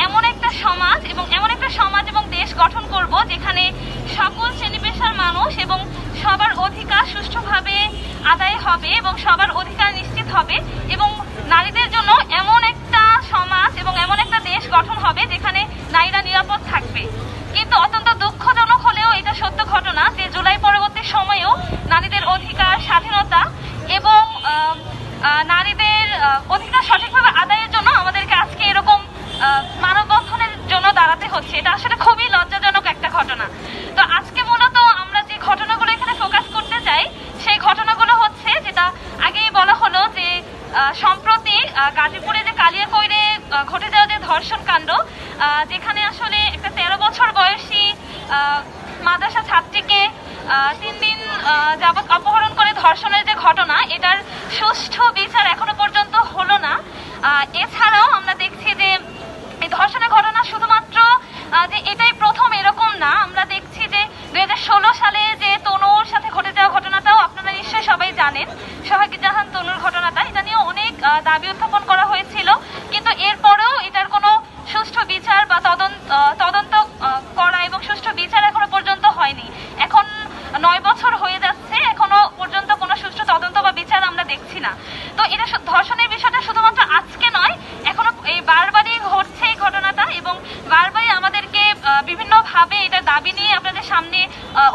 এমন একটা সমাজ এবং দেশ গঠন করব যেখানে সকল শ্রেণী পেশার মানুষ এবং সবার অধিকার সুষ্ঠুভাবে আদায় হবে এবং সবার অধিকার নিশ্চিত হবে, এবং নারীদের জন্য এমন একটা সমাজ এবং এমন একটা দেশ গঠন হবে যেখানে নারীরা নিরাপদ থাকবে। কিন্তু অত্যন্ত দুঃখজনক হলেও এটা সত্য ঘটনা যে জুলাই পরবর্তী সময়েও নারীদের অধিকার, স্বাধীনতা এবং নারীদের অধিকার সঠিকভাবে আদায়ের জন্য আমাদেরকে আজকে এরকম মানববন্ধনের জন্য দাঁড়াতে হচ্ছে। এটা আসলে খুবই লজ্জাজনক একটা ঘটনা। তো আজকে মূলত আমরা যে ঘটনাগুলো এখানে ফোকাস করতে চাই সেই ঘটনাগুলো হচ্ছে, যেটা আগেই বলা হলো যে সম্প্রতি গাজীপুরে যে কালিয়াকৈরে ঘটে যাওয়া যে ধর্ষণ কাণ্ড, যেখানে আসলে একটা 13 বছর বয়সী মাদ্রাসা ছাত্রীকে 3 দিন যাবৎ অপহরণ করে ধর্ষণের যে ঘটনা, এটার সুষ্ঠু বিচার এখনো পর্যন্ত হলো না। এছাড়াও আমরা দেখছি যে এই ধর্ষণের ঘটনা শুধুমাত্র যে এটাই প্রথম এরকম না, আমরা দেখছি যে 2016 সালে যে তনুর সাথে ঘটে যাওয়া ঘটনাটাও আপনারা নিশ্চয়ই সবাই জানেন, সোহাগী জাহান তনুর ঘটনাটা। এটা নিয়ে অনেক দাবি উত্থাপন করা হয়েছিল, কিন্তু এরপরেও এটার কোনো সুষ্ঠু বিচার বা তদন্ত করা এবং সুষ্ঠু বিচার এখনো পর্যন্ত হয়নি। এখন 9 বছর হয়ে যাচ্ছে, এখনো পর্যন্ত কোনো সুষ্ঠু তদন্ত বা বিচার আমরা দেখছি না। তো এটা ধর্ষণের বিষয়টা শুধুমাত্র আজকে নয়, এখনো এই বারবারই ঘটছে এই ঘটনাটা, এবং বারবারই আমাদেরকে বিভিন্নভাবে এটা দাবি নিয়ে আপনাদের সামনে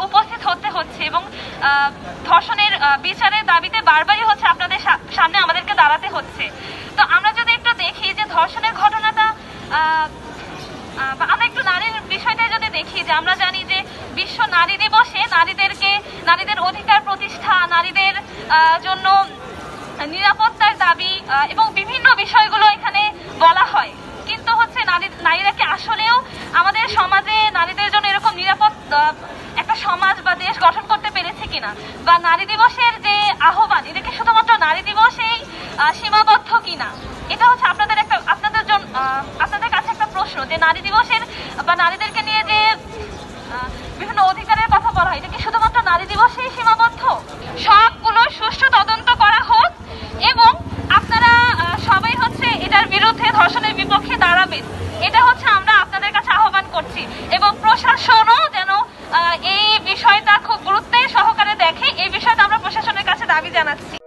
উপস্থিত হতে হচ্ছে, এবং ধর্ষণের বিচারের দাবিতে বারবারই হচ্ছে আপনাদের সামনে আমাদেরকে দাঁড়াতে হচ্ছে। তো আমরা যদি একটু দেখি যে ধর্ষণের ঘটনাটা, আমরা একটু নারীর বিষয়টা যদি দেখি, যে আমরা জানি যে বিশ্ব নারী দিবসে নারীদের অধিকার প্রতিষ্ঠা, নারীদের জন্য নিরাপত্তার দাবি এবং বিভিন্ন বিষয়গুলো এখানে বলা হয়, কিন্তু হচ্ছে নারীরা কি আসলেও আমাদের সমাজে নারীদের জন্য এরকম নিরাপদ একটা সমাজ বা দেশ গঠন করতে পেরেছে কিনা, বা নারী দিবসের যে আহ্বান এটা কি শুধুমাত্র নারী দিবসেই সীমাবদ্ধ কিনা, এটা হচ্ছে আপনাদের কাছে একটা প্রশ্ন, যে নারী দিবসের বা নারীদেরকে নিয়ে যে বিভিন্ন অধিকারের কথা বলা হয় এটা কি শুধুমাত্র নারী দিবসেই সীমাবদ্ধ? সবগুলো সুষ্ঠু তদন্ত করা হোক এবং আপনারা সবাই হচ্ছে এটার বিরুদ্ধে, ধর্ষণের বিপক্ষে দাঁড়াবেন, এটা হচ্ছে আমরা আপনাদের কাছে আহ্বান করছি, এবং প্রশাসনও যেন এই বিষয়টা খুব গুরুত্বের সহকারে দেখে, এই বিষয়টা আমরা প্রশাসনের কাছে দাবি জানাচ্ছি।